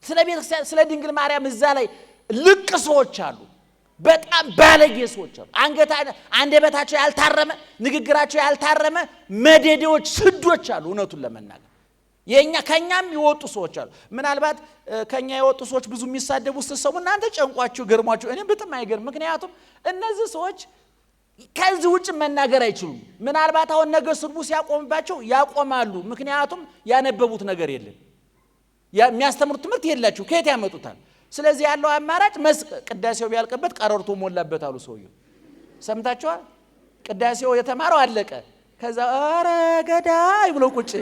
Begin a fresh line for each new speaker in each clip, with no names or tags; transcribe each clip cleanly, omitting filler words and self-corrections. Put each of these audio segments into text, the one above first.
ስለ ቤተክርስቲያን ስለ ድንግል ማርያም እዛ ላይ ልቅ ሰዎች አሉ። በጣም ባለጌ ሰዎች አሉ። አንደበታቸው ያልታረመ ንግግራቸው ያልታረመ መደዴዎች ስዶች አሉ። እውነቱን ለመናገር ከኛም ይወጡ ሰዎች አሉ። ምናልባት ከኛ ይወጡ ሰዎች ብዙ የሚሳደቡ ስትሰሙ እናንተ ጨንቋችሁ ገርሟችሁ እኔ በጣም አይገርም። ምክንያቱም እነዚህ ሰዎች ከዚህ ውጭ መናገር አይችሉም። ምናልባት አሁን ነገ ስድቡ ሲያቆምባቸው ያቆማሉ። ምክንያቱም ያነበቡት ነገር የለም፣ የሚያስተምሩት ትምህርት የላቸው። ከየት ያመጡታል? ስለዚህ ያለው አማራጭ ቅዳሴው ቢያልቅበት ቀረርቶ ሞላበት አሉ ሰውየው። ሰምታችኋል? ቅዳሴው የተማረው አለቀ። ከዛ አረ ገዳይ ብሎ ቁጭ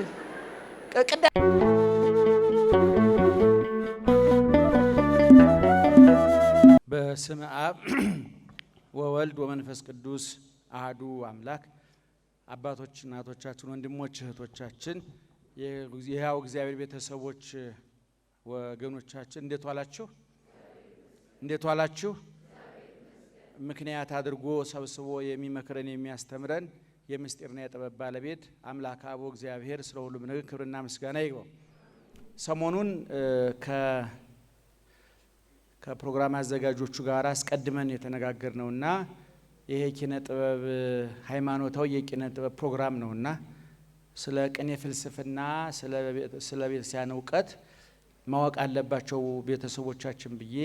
በስመ አብ ወወልድ ወመንፈስ ቅዱስ አሐዱ አምላክ። አባቶች፣ እናቶቻችን፣ ወንድሞች፣ እህቶቻችን፣ የሕያው እግዚአብሔር ቤተሰቦች ወገኖቻችን እንዴት ዋላችሁ? እንዴት ዋላችሁ? ምክንያት አድርጎ ሰብስቦ የሚመክረን የሚያስተምረን የምስጢርና የጥበብ ባለቤት አምላክ አብ እግዚአብሔር ስለ ሁሉም ነገር ክብርና ምስጋና ይግባው። ሰሞኑን ከፕሮግራም አዘጋጆቹ ጋር አስቀድመን የተነጋገርነውና ይሄ ኪነ ጥበብ ሃይማኖታዊ የኪነ ጥበብ ፕሮግራም ነውና ስለ ቅኔ ፍልስፍና ስለ ቤተክርስቲያን ዕውቀት ማወቅ አለባቸው ቤተሰቦቻችን ብዬ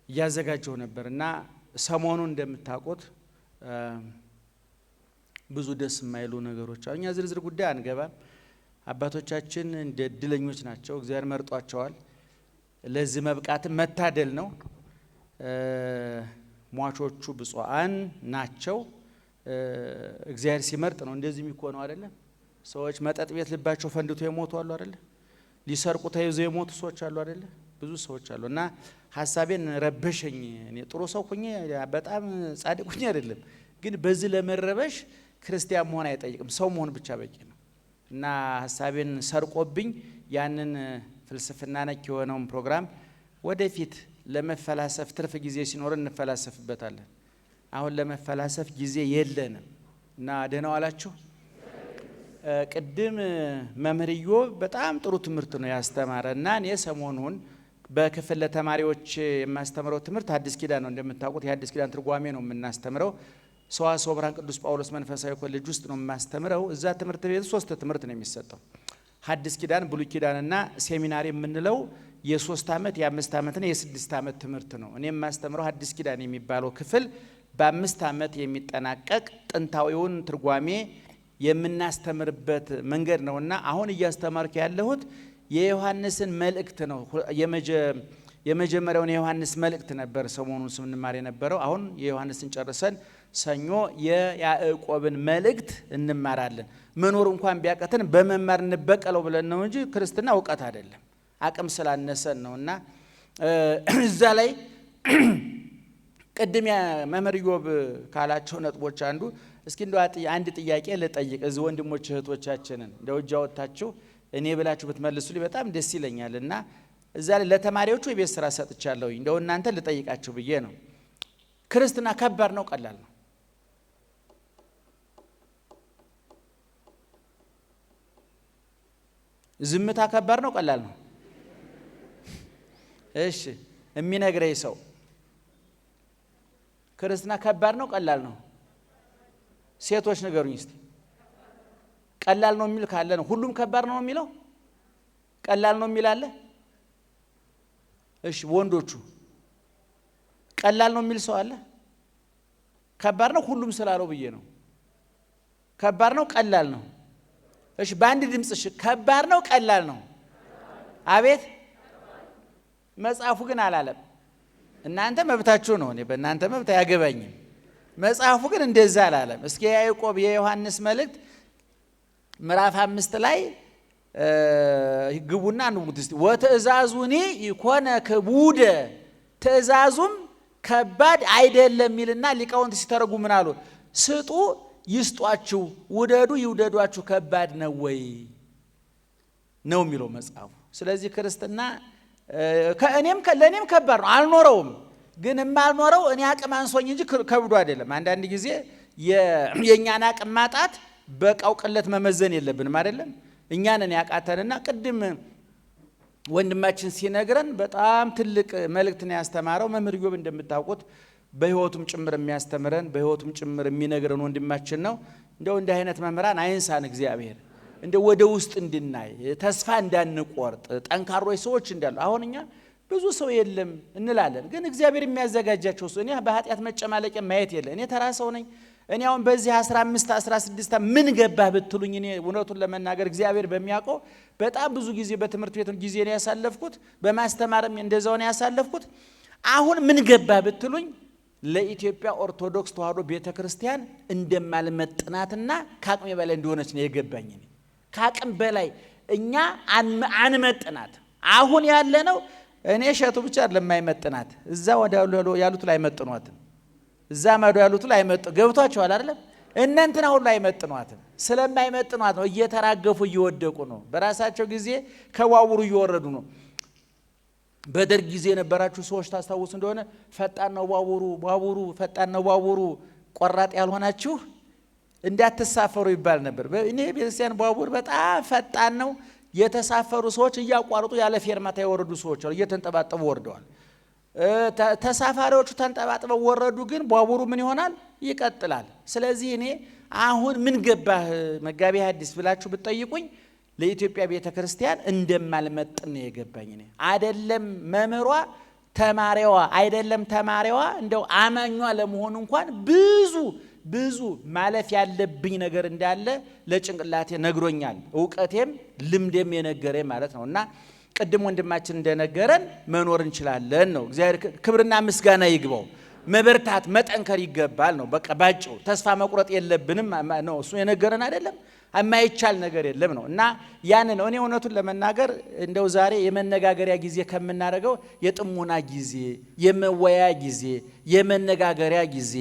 እያዘጋጀው ነበርና ሰሞኑን እንደምታውቁት ብዙ ደስ የማይሉ ነገሮች እኛ ዝርዝር ጉዳይ አንገባም። አባቶቻችን እንደ እድለኞች ናቸው። እግዚአብሔር መርጧቸዋል። ለዚህ መብቃት መታደል ነው። ሟቾቹ ብፁዓን ናቸው። እግዚአብሔር ሲመርጥ ነው እንደዚህ የሚሆነው አይደለ? ሰዎች መጠጥ ቤት ልባቸው ፈንድቶ የሞቱ አሉ አይደለ? ሊሰርቁ ተይዘው የሞቱ ሰዎች አሉ አይደለ? ብዙ ሰዎች አሉ። እና ሐሳቤን ረበሸኝ። እኔ ጥሩ ሰው ሆኜ በጣም ጻድቅ ሆኜ አይደለም፣ ግን በዚህ ለመረበሽ ክርስቲያን መሆን አይጠይቅም፣ ሰው መሆን ብቻ በቂ ነው። እና ሐሳቤን ሰርቆብኝ ያንን ፍልስፍና ነክ የሆነውን ፕሮግራም ወደፊት ለመፈላሰፍ ትርፍ ጊዜ ሲኖር እንፈላሰፍበታለን። አሁን ለመፈላሰፍ ጊዜ የለንም። እና ደህና ዋላችሁ። ቅድም መምህርዮ በጣም ጥሩ ትምህርት ነው ያስተማረና እኔ ሰሞኑን በክፍል ለተማሪዎች የማስተምረው ትምህርት አዲስ ኪዳን ነው። እንደምታውቁት የአዲስ ኪዳን ትርጓሜ ነው የምናስተምረው። ሰዋስወ ብርሃን ቅዱስ ጳውሎስ መንፈሳዊ ኮሌጅ ውስጥ ነው የማስተምረው። እዛ ትምህርት ቤት 3 ትምህርት ነው የሚሰጠው። ሐዲስ ኪዳን፣ ብሉይ ኪዳንና ሴሚናሪ የምንለው የ3 ዓመት የ5 ዓመትና የ6 ዓመት ትምህርት ነው። እኔ የማስተምረው ሐዲስ ኪዳን የሚባለው ክፍል በ5 ዓመት የሚጠናቀቅ ጥንታዊውን ትርጓሜ የምናስተምርበት መንገድ ነውና አሁን እያስተማርኩ ያለሁት የዮሐንስን መልእክት ነው። የመጀመሪያውን የዮሐንስ መልእክት ነበር ሰሞኑን ስንማር የነበረው። አሁን የዮሐንስን ጨርሰን ሰኞ የያዕቆብን መልእክት እንማራለን። መኖር እንኳን ቢያቀተን በመማር እንበቀለው ብለን ነው እንጂ ክርስትና እውቀት አይደለም፣ አቅም ስላነሰን ነውና እዛ ላይ ቅድም መምህር ኢዮብ ካላቸው ነጥቦች አንዱ እስኪ እንደው አንድ ጥያቄ ልጠይቅ። እዚህ ወንድሞች እህቶቻችንን እንደው እጅ አወጣችሁ እኔ ብላችሁ ብትመልሱልኝ በጣም ደስ ይለኛልና እዛ ላይ ለተማሪዎቹ የቤት ስራ ሰጥቻለሁ። እንደው እናንተ ልጠይቃችሁ ብዬ ነው። ክርስትና ከባድ ነው ቀላል ነው? ዝምታ ከባድ ነው ቀላል ነው? እሺ የሚነግረኝ ሰው ክርስትና ከባድ ነው ቀላል ነው? ሴቶች ንገሩኝ እስቲ። ቀላል ነው የሚል ካለ ነው። ሁሉም ከባድ ነው የሚለው? ቀላል ነው የሚል አለ? እሺ ወንዶቹ ቀላል ነው የሚል ሰው አለ? ከባድ ነው ሁሉም ስላለው ብዬ ነው። ከባድ ነው ቀላል ነው? እሺ በአንድ ድምጽ እሺ ከባድ ነው ቀላል ነው? አቤት። መጽሐፉ ግን አላለም። እናንተ መብታችሁ ነው፣ እኔ በእናንተ መብት አያገባኝም። መጽሐፉ ግን እንደዛ አላለም። እስኪ ያዕቆብ የዮሐንስ መልእክት ምዕራፍ 5 ላይ ግቡና አንብቡት እስቲ። ወትእዛዙኒ ይኮነ ክቡደ፣ ትእዛዙም ከባድ አይደለም ይልና ሊቃውንት ሲተረጉ ምን አሉ? ስጡ ይስጧችሁ፣ ውደዱ ይውደዷችሁ፣ ከባድ ነው ወይ ነው የሚለው መጽሐፉ። ስለዚህ ክርስትና ለእኔም ከባድ ነው፣ አልኖረውም። ግን የማልኖረው እኔ አቅም አንሶኝ እንጂ ከብዶ አይደለም። አንዳንድ ጊዜ የእኛን አቅም ማጣት በቃው ቅለት መመዘን የለብንም አይደለም። እኛንን ያቃተንና ቅድም ወንድማችን ሲነግረን በጣም ትልቅ መልእክት ነው ያስተማረው። መምህር ኢዮብ እንደምታውቁት በህይወቱም ጭምር የሚያስተምረን በህይወቱም ጭምር የሚነግረን ወንድማችን ነው። እንደው እንዲህ አይነት መምህራን አይንሳን እግዚአብሔር። እንደው ወደ ውስጥ እንድናይ ተስፋ እንዳንቆርጥ ጠንካሮች ሰዎች እንዳሉ። አሁን እኛ ብዙ ሰው የለም እንላለን፣ ግን እግዚአብሔር የሚያዘጋጃቸው ሰው እኔ በኃጢአት መጨማለቅ ማየት የለ። እኔ ተራ ሰው ነኝ። እኔ አሁን በዚህ 15 16 ምን ገባህ ብትሉኝ እኔ እውነቱን ለመናገር እግዚአብሔር በሚያውቀው በጣም ብዙ ጊዜ በትምህርት ቤት ጊዜ ነው ያሳለፍኩት፣ በማስተማርም እንደዛው ነው ያሳለፍኩት። አሁን ምን ገባህ ብትሉኝ ለኢትዮጵያ ኦርቶዶክስ ተዋሕዶ ቤተክርስቲያን እንደማልመጥናትና ከአቅሜ በላይ እንደሆነች ነው የገባኝ። ከአቅም በላይ እኛ አንመጥናት። አሁን ያለነው እኔ ሸቱ ብቻ ለማይመጥናት እዛ ወደ ያሉት ላይ መጥኗትም እዛ ማዶ ያሉት ላይ መጥ ገብቷቸዋል አይደለም። እነንትና ሁሉ አይመጥኗትም። ስለማይመጥኗት ነው እየተራገፉ እየወደቁ ነው። በራሳቸው ጊዜ ከዋውሩ እየወረዱ ነው። በደርግ ጊዜ የነበራችሁ ሰዎች ታስታውሱ እንደሆነ ፈጣን ነው ባቡሩ ፈጣን ነው ባቡሩ ቆራጥ ያልሆናችሁ እንዳትሳፈሩ ይባል ነበር። እኔ ቤተክርስቲያን ባቡር በጣም ፈጣን ነው። የተሳፈሩ ሰዎች እያቋረጡ ያለ ፌርማታ የወረዱ ሰዎች አሉ። እየተንጠባጠቡ ወርደዋል። ተሳፋሪዎቹ ተንጠባጥበው ወረዱ፣ ግን ባቡሩ ምን ይሆናል? ይቀጥላል። ስለዚህ እኔ አሁን ምን ገባህ መጋቢ ሐዲስ ብላችሁ ብትጠይቁኝ ለኢትዮጵያ ቤተክርስቲያን እንደማልመጥን ነው የገባኝ። እኔ አይደለም መምህሯ ተማሪዋ አይደለም ተማሪዋ እንደው አማኟ ለመሆን እንኳን ብዙ ማለፍ ያለብኝ ነገር እንዳለ ለጭንቅላቴ ነግሮኛል። ዕውቀቴም ልምዴም የነገረኝ ማለት ነውና ቅድም ወንድማችን እንደነገረን መኖር እንችላለን ነው። እግዚአብሔር ክብርና ምስጋና ይግባው። መበርታት መጠንከር ይገባል ነው። በቃ ባጭው ተስፋ መቁረጥ የለብንም ነው። እሱ የነገረን አይደለም የማይቻል ነገር የለም ነው። እና ያን ነው እኔ እውነቱን ለመናገር እንደው ዛሬ የመነጋገሪያ ጊዜ ከምናደርገው የጥሞና ጊዜ፣ የመወያያ ጊዜ፣ የመነጋገሪያ ጊዜ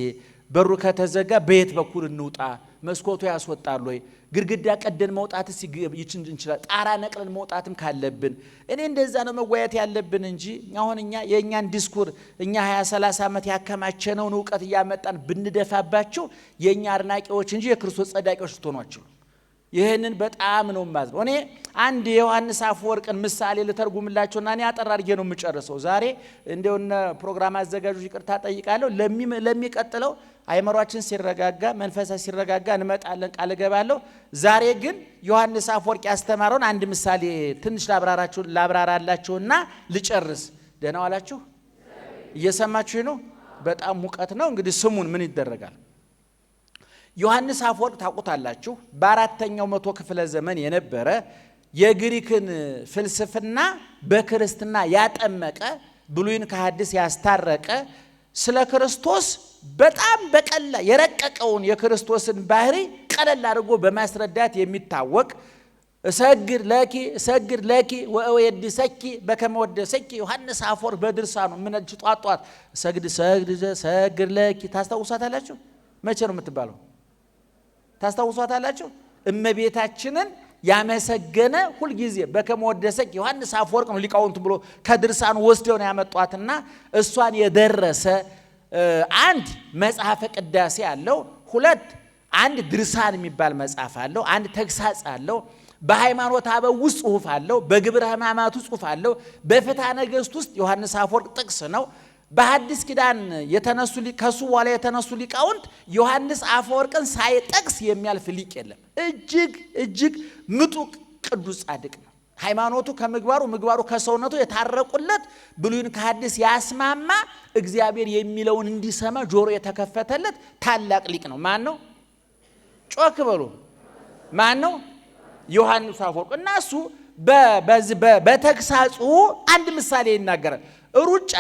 በሩ ከተዘጋ በየት በኩል እንውጣ? መስኮቱ ያስወጣል ወይ? ግድግዳ ቀደን መውጣትስ ይችላል እንችላል? ጣራ ነቅለን መውጣትም ካለብን እኔ እንደዛ ነው መወያየት ያለብን እንጂ አሁን እኛ የኛን ዲስኩር እኛ 20 30 ዓመት ያከማቸነውን ዕውቀት እያመጣን ብንደፋባቸው የኛ አድናቂዎች እንጂ የክርስቶስ ጸዳቂዎች ልትሆኗቸው። ይሄንን በጣም ነው ማዝነው። እኔ አንድ የዮሐንስ አፈወርቅን ምሳሌ ልተርጉምላችሁና እኔ አጠር አድርጌ ነው የምጨርሰው። ዛሬ እንደውነ ፕሮግራም አዘጋጆች ይቅርታ ጠይቃለሁ። ለሚቀጥለው አይመሯችን ሲረጋጋ መንፈሳ ሲረጋጋ እንመጣለን ቃል ገባለሁ። ዛሬ ግን ዮሐንስ አፈወርቅ ያስተማረውን አንድ ምሳሌ ትንሽ ላብራራላችሁና ልጨርስ። ደህና ዋላችሁ? እየሰማችሁ ነው? በጣም ሙቀት ነው። እንግዲህ ስሙን ምን ይደረጋል። ዮሐንስ አፈወርቅ ታውቁታላችሁ። በአራተኛው መቶ ክፍለ ዘመን የነበረ የግሪክን ፍልስፍና በክርስትና ያጠመቀ ብሉይን ከሐዲስ ያስታረቀ ስለ ክርስቶስ በጣም በቀላ የረቀቀውን የክርስቶስን ባህሪ ቀለል አድርጎ በማስረዳት የሚታወቅ እሰግድ ለኪ ወእወድሰኪ በከመ ወደሰኪ ዮሐንስ አፈወርቅ በድርሳኑ ምን ጧጧት ሰግድ ለኪ ታስታውሳታላችሁ? መቼ ነው የምትባለው? ታስታውሷታላችሁ? እመቤታችንን ያመሰገነ ሁሉ ጊዜ በከመ ወደሰኪ ዮሐንስ አፈወርቅ ነው ሊቃውንት ብሎ ከድርሳኑ ወስደው ነው ያመጧትና እሷን የደረሰ አንድ መጽሐፈ ቅዳሴ አለው። ሁለት አንድ ድርሳን የሚባል መጽሐፍ አለው። አንድ ተግሳጽ አለው። በሃይማኖት አበው ውስጥ ጽሑፍ አለው። በግብረ ሕማማቱ ጽሑፍ አለው። በፍትሐ ነገሥት ውስጥ ዮሐንስ አፈወርቅ ጥቅስ ነው። በሐዲስ ኪዳን የተነሱ ከሱ በኋላ የተነሱ ሊቃውንት ዮሐንስ አፈወርቅን ሳይጠቅስ የሚያልፍ ሊቅ የለም። እጅግ ምጡቅ ቅዱስ ጻድቅ ነው። ሃይማኖቱ ከምግባሩ ምግባሩ ከሰውነቱ የታረቁለት ብሉይን ከሐዲስ ያስማማ እግዚአብሔር የሚለውን እንዲሰማ ጆሮ የተከፈተለት ታላቅ ሊቅ ነው። ማን ነው? ጮክ በሉ። ማን ነው? ዮሐንስ አፈወርቅ። እና እሱ በተግሳጹ አንድ ምሳሌ ይናገራል። ሩጫ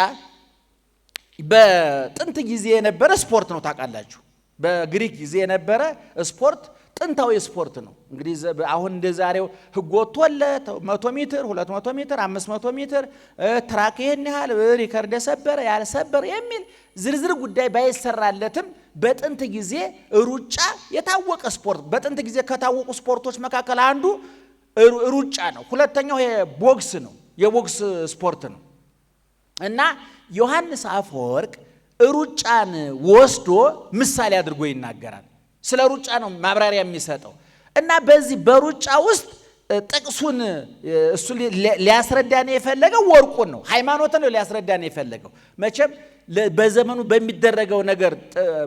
በጥንት ጊዜ የነበረ ስፖርት ነው። ታውቃላችሁ፣ በግሪክ ጊዜ የነበረ ስፖርት ጥንታዊ ስፖርት ነው። እንግዲህ አሁን እንደዛሬው ህግ ወጥቶለት 100 ሜትር 200 ሜትር 500 ሜትር ትራክ ይሄን ያህል ሪከርድ ሰበረ ያልሰበረ የሚል ዝርዝር ጉዳይ ባይሰራለትም በጥንት ጊዜ ሩጫ የታወቀ ስፖርት። በጥንት ጊዜ ከታወቁ ስፖርቶች መካከል አንዱ ሩጫ ነው። ሁለተኛው ቦክስ ነው፣ የቦክስ ስፖርት ነው። እና ዮሐንስ አፈወርቅ ሩጫን ወስዶ ምሳሌ አድርጎ ይናገራል። ስለ ሩጫ ነው ማብራሪያ የሚሰጠው። እና በዚህ በሩጫ ውስጥ ጥቅሱን እሱ ሊያስረዳን የፈለገው ወርቁን ነው፣ ሃይማኖትን ነው ሊያስረዳን የፈለገው። መቼም በዘመኑ በሚደረገው ነገር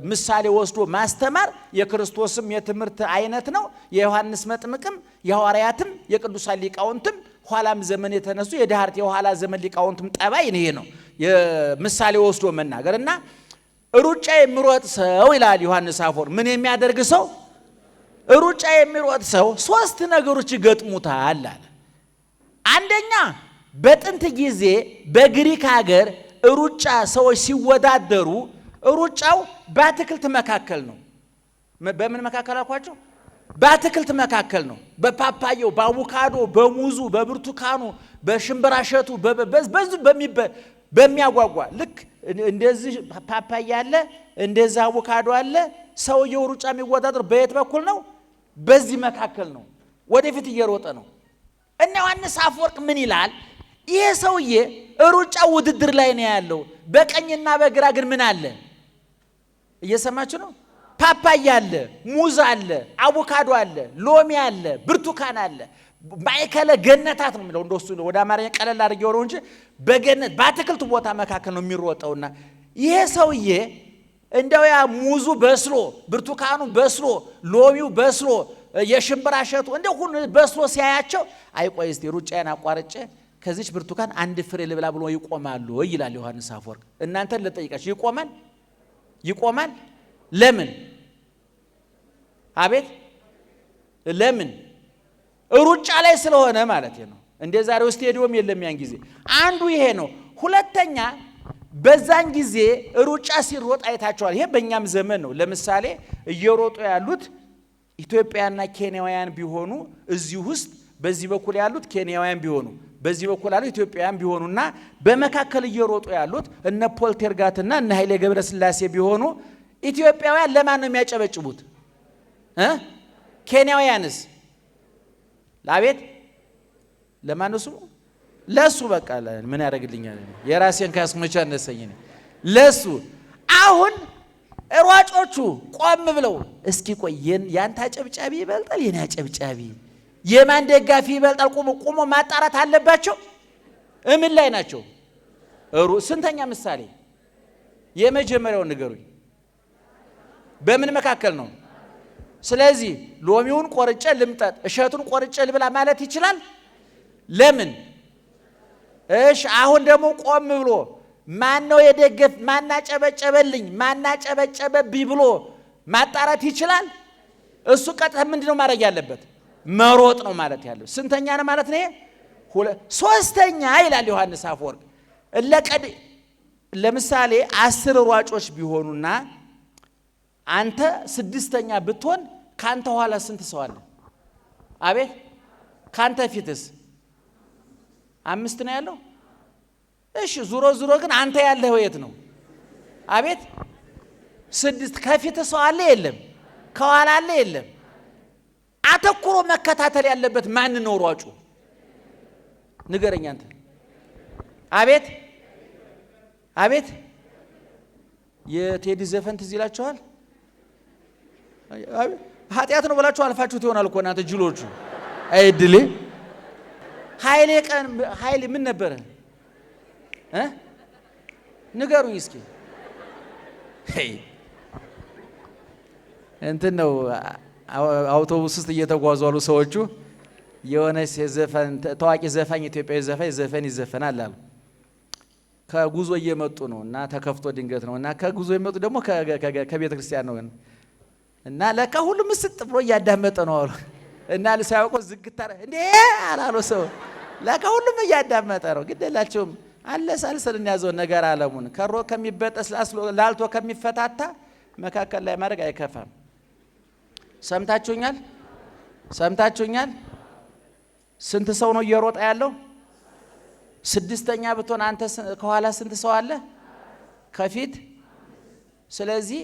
ምሳሌ ወስዶ ማስተማር የክርስቶስም የትምህርት አይነት ነው። የዮሐንስ መጥምቅም የሐዋርያትም የቅዱሳን ሊቃውንትም ኋላም ዘመን የተነሱ የዳህርት የኋላ ዘመን ሊቃውንትም ጠባይ ይሄ ነው፣ የምሳሌ ወስዶ መናገር እና ሩጫ የሚሮጥ ሰው ይላል ዮሐንስ አፈወርቅ። ምን የሚያደርግ ሰው? ሩጫ የሚሮጥ ሰው ሶስት ነገሮች ይገጥሙታል አለ። አንደኛ በጥንት ጊዜ በግሪክ ሀገር ሩጫ ሰዎች ሲወዳደሩ ሩጫው በአትክልት መካከል ነው። በምን መካከል አልኳቸው? በአትክልት መካከል ነው። በፓፓየው፣ በአቮካዶ፣ በሙዙ፣ በብርቱካኑ፣ በሽምብራሸቱ በሚያጓጓ ልክ እንደዚህ ፓፓያ አለ፣ እንደዛ አቮካዶ አለ። ሰውየው ሩጫ የሚወዳደር በየት በኩል ነው? በዚህ መካከል ነው። ወደፊት እየሮጠ ነው። እና ዮሐንስ አፈወርቅ ምን ይላል? ይሄ ሰውዬ ሩጫ ውድድር ላይ ነው ያለው። በቀኝና በግራ ግን ምን አለ? እየሰማችሁ ነው? ፓፓያ አለ፣ ሙዝ አለ፣ አቮካዶ አለ፣ ሎሚ አለ፣ ብርቱካን አለ። ማዕከለ ገነታት ነው የሚለው እንደሱ ወደ አማርኛ ቀለል አድርጌው ነው እንጂ በገነት በአትክልት ቦታ መካከል ነው የሚሮጠውና ይሄ ሰውዬ እንደው ያ ሙዙ በስሎ፣ ብርቱካኑ በስሎ፣ ሎሚው በስሎ፣ የሽምብራ እሸቱ እንደ ሁሉ በስሎ ሲያያቸው አይቆይ እስቲ ሩጫዬን አቋርጬ ከዚች ብርቱካን አንድ ፍሬ ልብላ ብሎ ይቆማሉ ይላል ዮሐንስ አፈወርቅ። እናንተን ልጠይቃችሁ፣ ይቆማል? ለምን? አቤት ለምን? ሩጫ ላይ ስለሆነ ማለት ነው። እንደ ዛሬው ስቴዲዮም የለም ያን ጊዜ። አንዱ ይሄ ነው። ሁለተኛ በዛን ጊዜ ሩጫ ሲሮጥ አይታቸዋል። ይሄ በእኛም ዘመን ነው። ለምሳሌ እየሮጡ ያሉት ኢትዮጵያና ኬንያውያን ቢሆኑ እዚህ ውስጥ በዚህ በኩል ያሉት ኬንያውያን ቢሆኑ በዚህ በኩል ያሉት ኢትዮጵያውያን ቢሆኑና በመካከል እየሮጡ ያሉት እነ ፖልቴርጋትና እነ ኃይሌ ገብረስላሴ ቢሆኑ ኢትዮጵያውያን ለማን ነው የሚያጨበጭቡት? ኬንያውያንስ ለአቤት ለማን ነው ስሙ? ለሱ በቃ ምን ያደርግልኛል? የራሴን ካስመቻ ነሰኝ ለሱ። አሁን ሯጮቹ ቆም ብለው እስኪ ቆይ ያንተ አጨብጫቢ ይበልጣል የኔ አጨብጫቢ፣ የማን ደጋፊ ይበልጣል? ቆሞ ማጣራት አለባቸው። እምን ላይ ናቸው? ስንተኛ ምሳሌ? የመጀመሪያው ንገሩኝ። በምን መካከል ነው? ስለዚህ ሎሚውን ቆርጬ ልምጠጥ፣ እሸቱን ቆርጬ ልብላ ማለት ይችላል? ለምን? እሺ አሁን ደግሞ ቆም ብሎ ማን ነው የደገፍ ማናጨበጨበልኝ ማናጨበጨበብኝ ብሎ ማጣራት ይችላል? እሱ ቀጥታ ምንድነው ማድረግ ያለበት? መሮጥ ነው ማለት ያለው። ስንተኛ ነው ማለት ነው? ሶስተኛ ይላል ዮሐንስ አፈወርቅ። ለምሳሌ 10 ሯጮች ቢሆኑና አንተ 6ኛ ብትሆን ካንተ ኋላ ስንት ሰው አለ? አቤት ካንተ ፊትስ 5 ነው ያለው። እሺ ዙሮ ግን አንተ ያለህ የት ነው? አቤት 6። ከፊት ሰው አለ የለም? ከኋላ አለ የለም? አተኩሮ መከታተል ያለበት ማን ነው? ሯጩ ንገረኝ አንተ። አቤት የቴዲ ዘፈን ትዝ ይላችኋል? ኃጢአት ነው ብላችሁ አልፋችሁት ይሆናል እኮ እናንተ ጅሎቹ። አይድል ኃይሌ ምን ነበረ? ንገሩኝ እስኪ። እንትን ነው አውቶቡስ ውስጥ እየተጓዙ አሉ ሰዎቹ። የሆነች ዘፈን ታዋቂ ዘፋኝ ኢትዮጵያዊ ዘፈን ይዘፈናል አሉ። ከጉዞ እየመጡ ነው እና ተከፍቶ ድንገት ነው እና ከጉዞ እየመጡ ደግሞ ከቤተ ክርስቲያን ነው እና ለካ ሁሉም ምስጥ ብሎ እያዳመጠ ነው አሉ። እና ሳያውቁ ዝግታ እንዴ አላሉ ሰው። ለካ ሁሉም እያዳመጠ ነው። ግደላቸውም አለሳልሰልን ያዘው ነገር ዓለሙን ከሮ ከሚበጠስ ላልቶ ከሚፈታታ መካከል ላይ ማድረግ አይከፋም። ሰምታችሁኛል? ስንት ሰው ነው እየሮጠ ያለው? 6ኛ ብትሆን አንተ ከኋላ ስንት ሰው አለ? ከፊት። ስለዚህ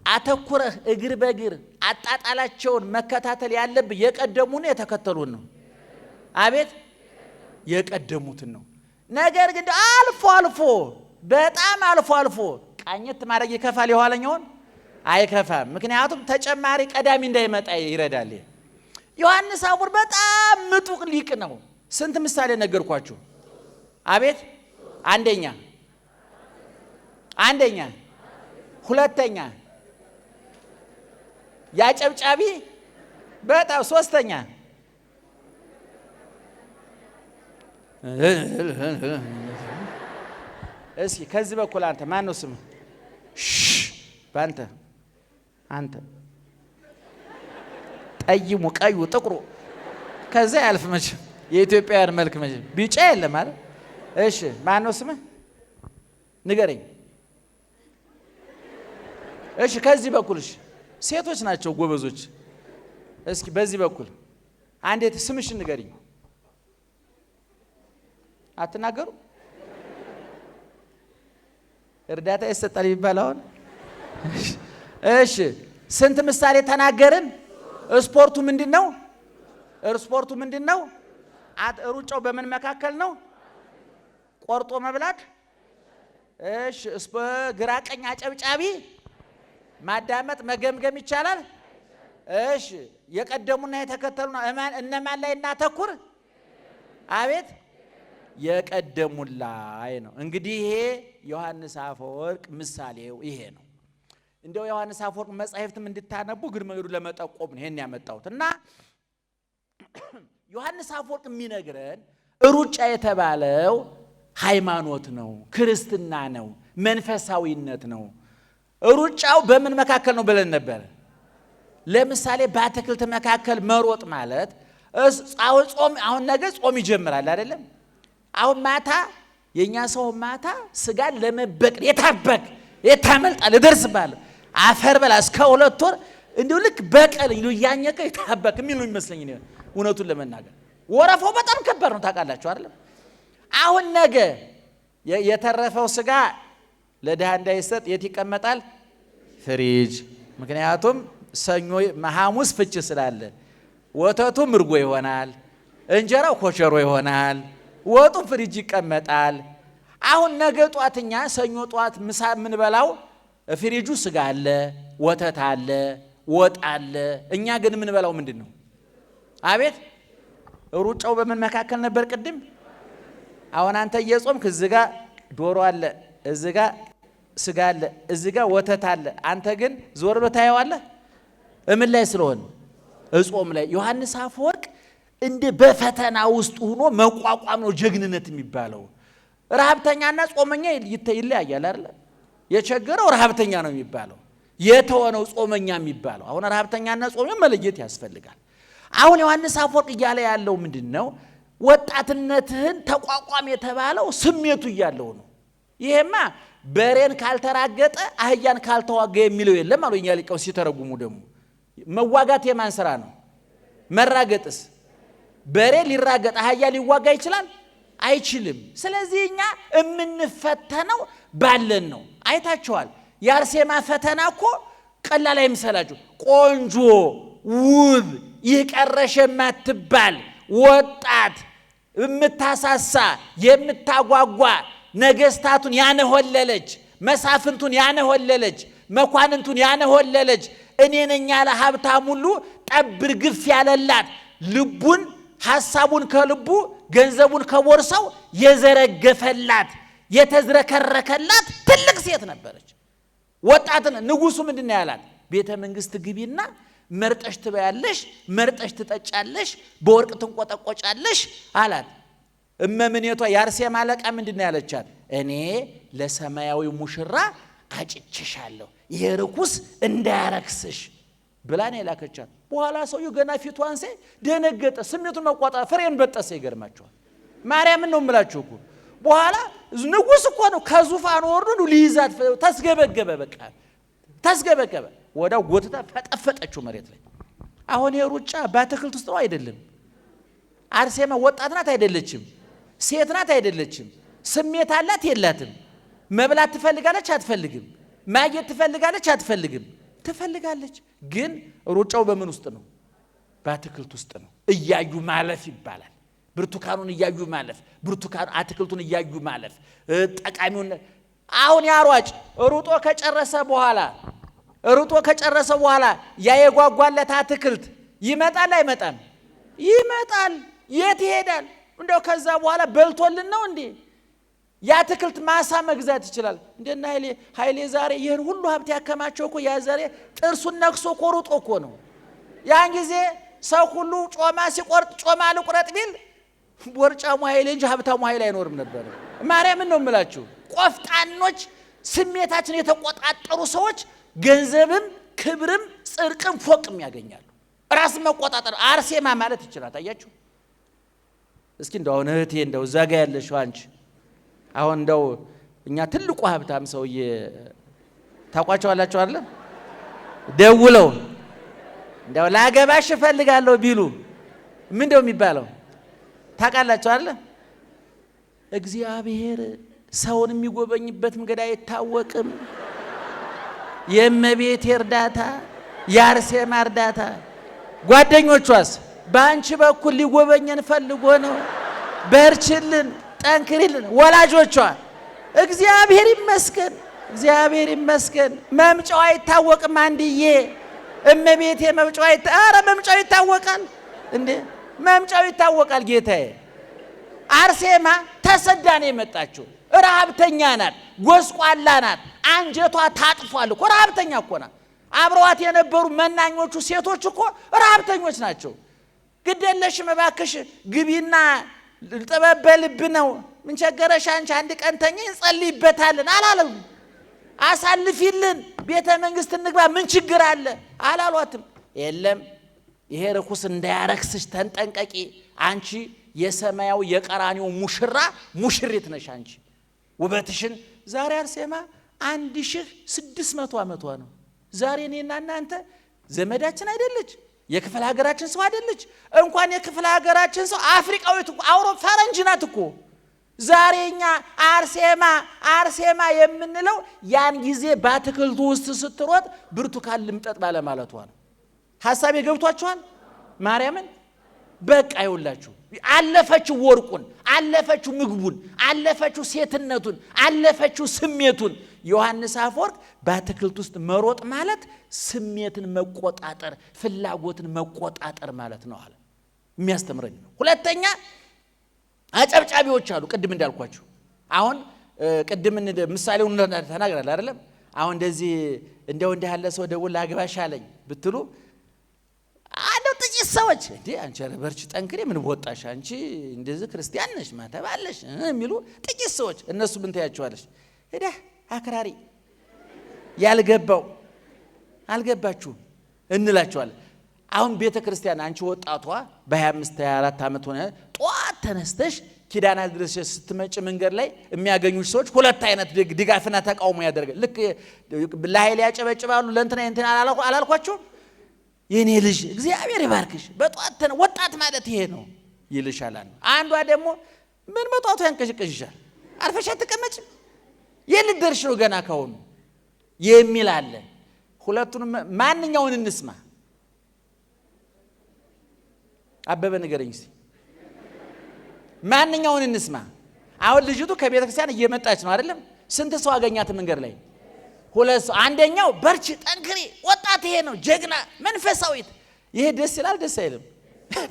አተኩረህ እግር በእግር አጣጣላቸውን መከታተል ያለብህ የቀደሙን የተከተሉን ነው። አቤት የቀደሙትን ነው። ነገር ግን አልፎ በጣም አልፎ ቃኘት ማድረግ ይከፋል። የኋለኛውን አይከፋም። ምክንያቱም ተጨማሪ ቀዳሚ እንዳይመጣ ይረዳል። ዮሐንስ አፈወርቅ በጣም ምጡቅ ሊቅ ነው። ስንት ምሳሌ ነገርኳችሁ? አቤት አንደኛ፣ ሁለተኛ ያጨብጫቢ በጣም ሶስተኛ እስኪ ከዚህ በኩል አንተ ማን ነው ስምህ? አንተ ጠይሙ፣ ቀዩ፣ ጥቁሩ ከዛ ያልፍ መቼም የኢትዮጵያውያን መልክ መቼም ቢጫ የለም አይደል? እሺ ማን ነው ስምህ? ንገረኝ። እሺ ከዚህ በኩል እሺ፣ ሴቶች ናቸው ጎበዞች። እስኪ በዚህ በኩል አንዴት ስምሽን ንገሪኝ። አትናገሩ? እርዳታ ይሰጣል ይባል አሁን። እሺ ስንት ምሳሌ ተናገርን? ስፖርቱ ምንድነው? ሩጫው በምን መካከል ነው? ቆርጦ መብላት። እሺ ግራ ቀኝ አጨብጫቢ ማዳመጥ መገምገም ይቻላል? እሺ የቀደሙና የተከተሉ እነማን ላይ እናተኩር? አቤት የቀደሙን ላይ ነው። እንግዲህ ይሄ ዮሐንስ አፈወርቅ ምሳሌው ይሄ ነው። እንደው ዮሐንስ አፈወርቅ መጻሕፍትም እንድታነቡ ግን መንገዱ ለመጠቆም ነው ይሄን ያመጣሁት። እና ዮሐንስ አፈወርቅ የሚነግረን ሩጫ የተባለው ሃይማኖት ነው፣ ክርስትና ነው፣ መንፈሳዊነት ነው። ሩጫው በምን መካከል ነው ብለን ነበር? ለምሳሌ በአትክልት መካከል መሮጥ ማለት ጾም። አሁን ነገ ጾም ይጀምራል አይደለም? አሁን ማታ የኛ ሰው ማታ ስጋን ለመበቅል የታመልጣል እደርስባለሁ አፈር በላ እስከ 2 ወር እንዲሁ ልክ በቀል ያኘቀ የታበክ የሚሉ ይመስለኝ ነው። እውነቱን ለመናገር ወረፋው በጣም ከባድ ነው ታውቃላችሁ አይደለም? አሁን ነገ የተረፈው ስጋ ለድሃ እንዳይሰጥ የት ይቀመጣል? ፍሪጅ። ምክንያቱም ሰኞ ሐሙስ ፍች ስላለ ወተቱ ምርጎ ይሆናል፣ እንጀራው ኮቸሮ ይሆናል፣ ወጡ ፍሪጅ ይቀመጣል። አሁን ነገ ጧትኛ ሰኞ ጧት ምሳ የምንበላው ፍሪጁ ስጋ አለ፣ ወተት አለ፣ ወጥ አለ። እኛ ግን የምንበላው ምንድን ነው? አቤት ሩጫው በምን መካከል ነበር ቅድም? አሁን አንተ እየጾምክ እዚህ ጋር ዶሮ አለ፣ እዚህ ጋር ስጋ አለ፣ እዚህ ጋር ወተት አለ። አንተ ግን ዞር ብለህ ታየዋለህ። እምን ላይ ስለሆነ እጾም ላይ። ዮሐንስ አፈወርቅ እንደ በፈተና ውስጥ ሆኖ መቋቋም ነው ጀግንነት የሚባለው። ረሃብተኛና ጾመኛ ይለያያል አይደል? የቸገረው ረሃብተኛ ነው የሚባለው፣ የተወነው ጾመኛ የሚባለው። አሁን ረሃብተኛና ጾመኛ መለየት ያስፈልጋል። አሁን ዮሐንስ አፈወርቅ እያለ ያለው ምንድነው? ወጣትነትህን ተቋቋም የተባለው ስሜቱ እያለው ነው። ይሄማ በሬን ካልተራገጠ አህያን ካልተዋጋ የሚለው የለም አሉ እኛ ሊቃው ሲተረጉሙ። ደግሞ መዋጋት የማን ስራ ነው? መራገጥስ? በሬ ሊራገጥ አህያ ሊዋጋ ይችላል? አይችልም። ስለዚህ እኛ የምንፈተነው ባለን ነው። አይታችኋል። የአርሴማ ፈተና እኮ ቀላል አይምሰላችሁ። ቆንጆ ውብ ይቀረሽ የማትባል ወጣት የምታሳሳ የምታጓጓ ነገስታቱን ያነሆለለች መሳፍንቱን ያነሆለለች መኳንንቱን ያነሆለለች እኔ ነኝ ያለ ሀብታም ሁሉ ጠብር ግፍ ያለላት ልቡን ሐሳቡን ከልቡ ገንዘቡን ከቦርሳው የዘረገፈላት የተዝረከረከላት ትልቅ ሴት ነበረች። ወጣትን ንጉሱ ምንድነው ያላት? ቤተ መንግስት ግቢና መርጠሽ ትበያለሽ፣ መርጠሽ ትጠጫለሽ፣ በወርቅ ትንቆጠቆጫለሽ አላት። እመምኔቷ የአርሴማ አለቃ ምንድነው ያለቻት? እኔ ለሰማያዊ ሙሽራ አጭችሻለሁ ይሄ ርኩስ እንዳያረክስሽ ብላ ነው የላከቻት። በኋላ ሰውየው ገና ፊቷን ሳይ ደነገጠ። ስሜቱን መቋጣት ፍሬን በጠሰ። ይገርማቸዋል። ማርያምን ነው የምላችሁ እኮ በኋላ ንጉስ እኮ ነው ከዙፋን ወርዶ ሊይዛት ተስገበገበ። በቃ ተስገበገበ። ወዳው ጎትታ ፈጠፈጠችው መሬት ላይ። አሁን የሩጫ በአትክልት ውስጥ ነው አይደለም። አርሴማ ወጣት ናት አይደለችም? ሴት ናት አይደለችም? ስሜት አላት የላትም? መብላት ትፈልጋለች አትፈልግም? ማግኘት ትፈልጋለች አትፈልግም? ትፈልጋለች። ግን ሩጫው በምን ውስጥ ነው? በአትክልት ውስጥ ነው። እያዩ ማለፍ ይባላል። ብርቱካኑን እያዩ ማለፍ፣ ብርቱካኑ አትክልቱን እያዩ ማለፍ ጠቃሚውን። አሁን ያሯጭ ሩጦ ከጨረሰ በኋላ ያ የጓጓለት አትክልት ይመጣል አይመጣም? ይመጣል። የት ይሄዳል? እንደው ከዛ በኋላ በልቶልን ነው እንዴ? ያትክልት ማሳ መግዛት ይችላል። እንደና ኃይሌ ዛሬ ይሄን ሁሉ ሀብት ያከማቸው እኮ ያ ዛሬ ጥርሱን ነክሶ ቆርጦ እኮ ነው። ያን ጊዜ ሰው ሁሉ ጮማ ሲቆርጥ ጮማ ልቁረጥ ቢል ቦርጫሙ ኃይሌ እንጂ ሀብታሙ ኃይሌ አይኖርም ነበር። ማርያምን ነው የምላችሁ። ቆፍጣኖች ስሜታችን የተቆጣጠሩ ሰዎች ገንዘብም ክብርም ጽድቅም ፎቅም ያገኛሉ። ራስን መቆጣጠር አርሴማ ማለት ይችላል። ታያችሁ። እስኪ እንደው እህቴ እንደው እዛ ጋ ያለሽው አንቺ አሁን እንደው እኛ ትልቁ ሀብታም ሰውዬ ታውቋቸዋላችሁ አይደል? ደውለው እንደው ላገባሽ እፈልጋለሁ ቢሉ ምን እንደው የሚባለው ታውቃላችሁ አይደል? እግዚአብሔር ሰውን የሚጎበኝበት መንገድ አይታወቅም። የእመቤቴ እርዳታ የአርሴማ እርዳታ። ጓደኞቿስ በአንቺ በኩል ሊጎበኘን ፈልጎ ነው፣ በርችልን ጠንክሪልን። ወላጆቿ እግዚአብሔር ይመስገን እግዚአብሔር ይመስገን መምጫው አይታወቅም። አንድዬ እመቤቴ መምጫው መምጫው ይታወቃል እንዴ? መምጫው ይታወቃል ጌታዬ። አርሴማ ተሰዳ ነው የመጣችው። ረሃብተኛ ናት፣ ጎስቋላ ናት፣ አንጀቷ ታጥፏል እኮ። ረሃብተኛ እኮ ናት። አብረዋት የነበሩ መናኞቹ ሴቶች እኮ ረሃብተኞች ናቸው። ግደለሽም እባክሽ ግቢና ጥበብ በልብ ነው፣ ምን ቸገረሽ አንቺ፣ አንድ ቀን ተኝ እንጸልይበታለን አላለም። አሳልፊልን ቤተ መንግስት እንግባ ምን ችግር አለ አላሏትም። የለም ይሄ ርኩስ እንዳያረክስሽ ተንጠንቀቂ፣ አንቺ የሰማያው የቀራኒው ሙሽራ ሙሽሪት ነሽ አንቺ ውበትሽን። ዛሬ አርሴማ 1600 ዓመቷ ነው። ዛሬ እኔና እናንተ ዘመዳችን አይደለች፣ የክፍለ ሀገራችን ሰው አይደለች። እንኳን የክፍለ ሀገራችን ሰው አፍሪካዊት አውሮፓ ፈረንጅ ናት እኮ። ዛሬኛ አርሴማ የምንለው ያን ጊዜ በአትክልቱ ውስጥ ስትሮጥ ብርቱካን ልምጠጥ ባለማለቷ ነው። ሐሳቤ ገብቷችኋል? ማርያምን በቃ ይውላችሁ አለፈችው፣ ወርቁን አለፈችው፣ ምግቡን አለፈችው፣ ሴትነቱን አለፈችው፣ ስሜቱን። ዮሐንስ አፈወርቅ በአትክልት ውስጥ መሮጥ ማለት ስሜትን መቆጣጠር፣ ፍላጎትን መቆጣጠር ማለት ነው አለ። የሚያስተምረኝ ነው። ሁለተኛ አጨብጫቢዎች አሉ። ቅድም እንዳልኳችሁ አሁን ቅድም ምሳሌውን ተናግራል አይደለም? አሁን እንደዚህ እንደው እንደ ያለ ሰው ደውል ላግባሽ አለኝ ብትሉ አንደው ጥቂት ሰዎች እንዴ አንቺ ረበርች ጠንክሬ ምን ወጣሽ አንቺ እንደዚህ ክርስቲያን ነሽ ማተባለሽ የሚሉ ጥቂት ሰዎች፣ እነሱ ምን ታያቸዋለሽ? ሄዳ አክራሪ ያልገባው አልገባችሁም እንላቸዋለን። አሁን ቤተ ክርስቲያን አንቺ ወጣቷ በ25 24 ዓመት ሆነ ጧት ተነስተሽ ኪዳና ድረስ ስትመጭ መንገድ ላይ የሚያገኙሽ ሰዎች ሁለት አይነት ድጋፍና ተቃውሞ ያደርጋል። ልክ ለኃይል ያጨበጭባሉ። ለእንትና እንትና አላልኳችሁ? የኔ ልጅ እግዚአብሔር ይባርክሽ በጧት ወጣት ማለት ይሄ ነው ይልሻል። አንዷ ደግሞ ምን በጧቱ ያንቀሽቀሽሻል፣ አርፈሽ ተቀመጭ የልደርሽ ነው ገና ካሁኑ የሚል አለ። ሁለቱንም ማንኛውን እንስማ? አበበ ንገረኝ እስቲ ማንኛውን እንስማ? አሁን ልጅቱ ከቤተ ክርስቲያን እየመጣች ነው አይደለም? ስንት ሰው አገኛት መንገድ ላይ? ሁለት ሰው። አንደኛው በርቺ ጠንክሪ ወጣት ይሄ ነው ጀግና መንፈሳዊት። ይሄ ደስ ይላል ደስ አይልም?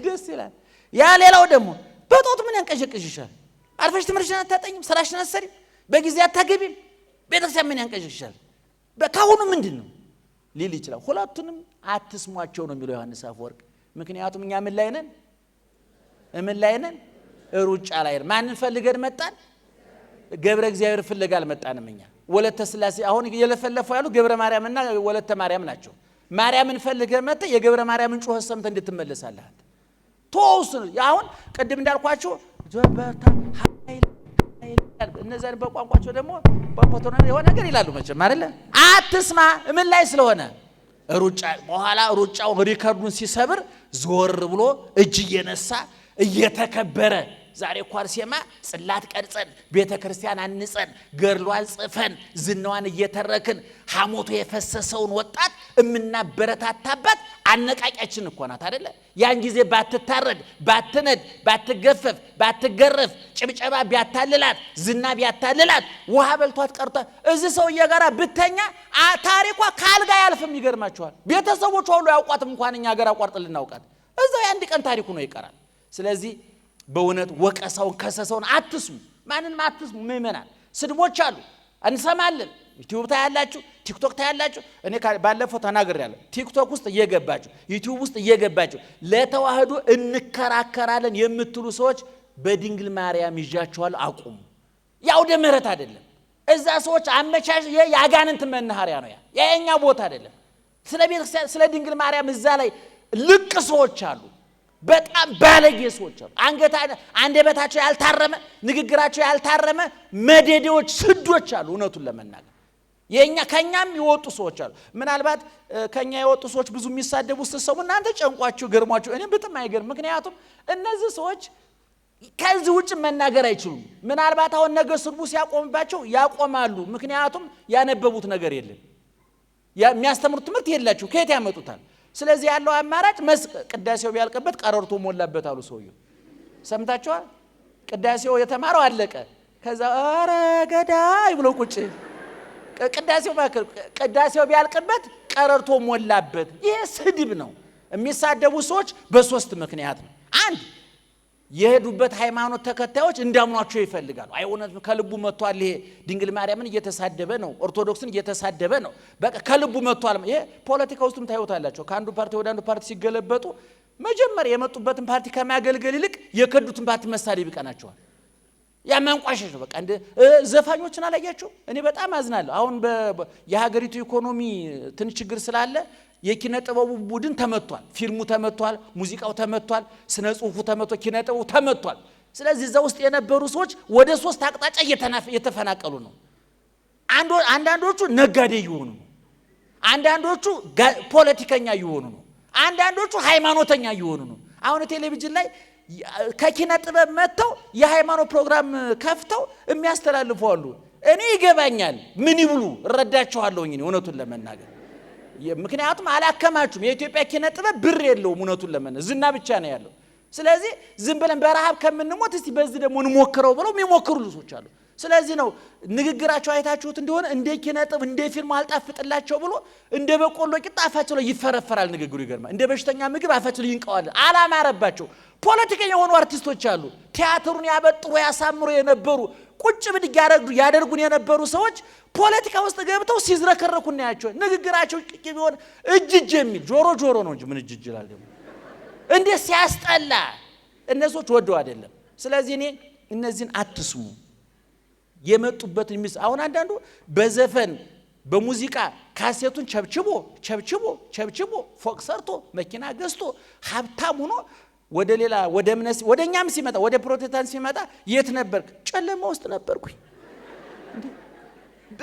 ደስ ይላል። ያ ሌላው ደግሞ በጧቱ ምን ያንቀሽቅሽሻል፣ አርፈሽ ትምህርትሽን አታጠኝም፣ ስራሽን አትሰሪም፣ በጊዜ አታገቢም፣ ቤተ ክርስቲያን ምን ያንቀሽቅሻል፣ በካሁኑ ምንድን ነው ሊል ይችላል። ሁለቱንም አትስሟቸው ነው የሚለው ዮሐንስ አፈወርቅ። ምክንያቱም እኛ ምን ላይ ነን? ሩጫ ላይ ነን። ማንን ፈልገን መጣን? ገብረ እግዚአብሔር ፍለጋ አልመጣንም እኛ። ወለተ ስላሴ አሁን የለፈለፈው ያሉ ገብረ ማርያምና ወለተ ማርያም ናቸው። ማርያምን ፈልገን መጣ የገብረ ማርያምን ጩኸት ሰምተህ እንድትመለሳለህ ተውስ። አሁን ቅድም እንዳልኳችሁ ጀበርታ ኃይል እነዛን በቋንቋቸው ደግሞ በፖቶና የሆነ ነገር ይላሉ መቼም አይደለ? አትስማ ምን ላይ ስለሆነ ሩጫ። በኋላ ሩጫው ሪከርዱን ሲሰብር ዞር ብሎ እጅ እየነሳ እየተከበረ ዛሬ እኮ አርሴማ ጽላት ቀርጸን ቤተ ክርስቲያን አንጸን ገድሏን ጽፈን ዝናዋን እየተረክን ሐሞቱ የፈሰሰውን ወጣት እምናበረታታባት አነቃቂያችን እኮ ናት አይደለ? ያን ጊዜ ባትታረድ ባትነድ ባትገፈፍ ባትገረፍ ጭብጨባ ቢያታልላት ዝና ቢያታልላት ውሃ በልቷት ቀርቷ እዚህ ሰውዬ ጋር ብተኛ ታሪኳ ካልጋ ያልፍም። ይገርማችኋል ቤተሰቦቿ ሁሉ ያውቋትም እንኳን እኛ ሀገር አቋርጥ ልናውቃት እዛው አንድ ቀን ታሪኩ ነው ይቀራል። ስለዚህ በእውነት ወቀሳውን ከሰሰውን አትስሙ፣ ማንንም አትስሙ። ምእመናን ስድቦች አሉ እንሰማለን። ዩቲዩብ ታያላችሁ፣ ቲክቶክ ታያላችሁ። እኔ ባለፈው ተናግሬያለሁ። ቲክቶክ ውስጥ እየገባችሁ ዩቲዩብ ውስጥ እየገባችሁ ለተዋህዶ እንከራከራለን የምትሉ ሰዎች በድንግል ማርያም ይዣችኋል፣ አቁሙ። ያው ደምረት አይደለም። እዛ ሰዎች አመቻች ያጋንንት መናኸሪያ ነው። ያ የኛ ቦታ አይደለም። ስለ ቤተክርስቲያን ስለ ድንግል ማርያም እዛ ላይ ልቅ ሰዎች አሉ፣ በጣም ባለጌ ሰዎች አሉ። አንደበታቸው ያልታረመ ንግግራቸው ያልታረመ መደዴዎች ስዶች አሉ። እውነቱን ለመናገር ከኛም የወጡ ሰዎች አሉ። ምናልባት ከኛ የወጡ ሰዎች ብዙ የሚሳደቡ ስትሰሙ እናንተ ጨንቋችሁ ገርሟችሁ፣ እኔ በጣም አይገርም። ምክንያቱም እነዚህ ሰዎች ከዚህ ውጭ መናገር አይችሉም። ምናልባት አሁን ነገ ስድቡ ሲያቆምባቸው ያቆማሉ። ምክንያቱም ያነበቡት ነገር የለም፣ የሚያስተምሩት ትምህርት የላቸው። ከየት ያመጡታል? ስለዚህ ያለው አማራጭ ቅዳሴው ቢያልቅበት ቀረርቶ ሞላበት አሉ ሰውየው። ሰምታችኋል? ቅዳሴው የተማረው አለቀ። ከዛ ኧረ ገዳይ ብሎ ቁጭ ቅዳሴው ቢያልቅበት ቀረርቶ ሞላበት። ይሄ ስድብ ነው። የሚሳደቡ ሰዎች በሶስት ምክንያት ነው። አንድ የሄዱበት ሃይማኖት ተከታዮች እንዳምኗቸው ይፈልጋሉ። አይወነት ከልቡ መጥቷል። ይሄ ድንግል ማርያምን እየተሳደበ ነው፣ ኦርቶዶክስን እየተሳደበ ነው። በቃ ከልቡ መጥቷል። ይሄ ፖለቲካ ውስጥም ታዩታላችሁ። ከአንዱ ፓርቲ ወደ አንዱ ፓርቲ ሲገለበጡ መጀመሪያ የመጡበትን ፓርቲ ከማገልገል ይልቅ የከዱትን ፓርቲ መሳደብ ይቀናቸዋል። ያ ማንቋሸሽ ነው። በቃ እንደ ዘፋኞችን አላያቸው። እኔ በጣም አዝናለሁ። አሁን የሀገሪቱ ኢኮኖሚ ትንሽ ችግር ስላለ የኪነ ጥበቡ ቡድን ተመቷል፣ ፊልሙ ተመቷል፣ ሙዚቃው ተመቷል፣ ስነ ጽሁፉ ተመቷል፣ ኪነ ጥበቡ ተመቷል። ስለዚህ እዛ ውስጥ የነበሩ ሰዎች ወደ ሶስት አቅጣጫ እየተፈናቀሉ ነው። አንዳንዶቹ ነጋዴ እየሆኑ ነው፣ አንዳንዶቹ ፖለቲከኛ እየሆኑ ነው፣ አንዳንዶቹ ሃይማኖተኛ እየሆኑ ነው። አሁን ቴሌቪዥን ላይ ከኪነ ጥበብ መጥተው የሃይማኖት ፕሮግራም ከፍተው የሚያስተላልፉ አሉ። እኔ ይገባኛል፣ ምን ይብሉ እረዳቸዋለሁ እውነቱን ለመናገር። ምክንያቱም አላከማችሁም። የኢትዮጵያ ኪነ ጥበብ ብር የለውም እውነቱን ለመናገር፣ ዝና ብቻ ነው ያለው። ስለዚህ ዝም ብለን በረሃብ ከምንሞት እስቲ በዚህ ደግሞ እንሞክረው ብለው የሚሞክሩ ልጆች አሉ። ስለዚህ ነው ንግግራቸው አይታችሁት እንደሆነ እንደ ኪነ ጥበብ እንደ ፊልም አልጣፍጥላቸው ብሎ እንደ በቆሎ ቂጣ አፋቸው ላይ ይፈረፈራል። ንግግሩ ይገርማል። እንደ በሽተኛ ምግብ አፋቸው ላይ ይንቀዋል። አላማረባቸው። ፖለቲከኛ የሆኑ አርቲስቶች አሉ፣ ቲያትሩን ያበጥሩ ያሳምሩ የነበሩ ቁጭ ብድግ ያደርጉን የነበሩ ሰዎች ፖለቲካ ውስጥ ገብተው ሲዝረከረኩ እናያቸው። ንግግራቸው ቢሆን እጅ የሚል ጆሮ ነው እንጂ ምን እጅ ይላል ደግሞ እንዴት ሲያስጠላ። እነሱዎች ወደው አይደለም። ስለዚህ እኔ እነዚህን አትስሙ። የመጡበት አሁን አንዳንዱ በዘፈን በሙዚቃ ካሴቱን ቸብችቦ ፎቅ ሰርቶ መኪና ገዝቶ ሀብታም ሆኖ ወደኛም ሲመጣ ወደ ፕሮቴስታንት ሲመጣ የት ነበርክ? ጨለማ ውስጥ ነበርኩኝ።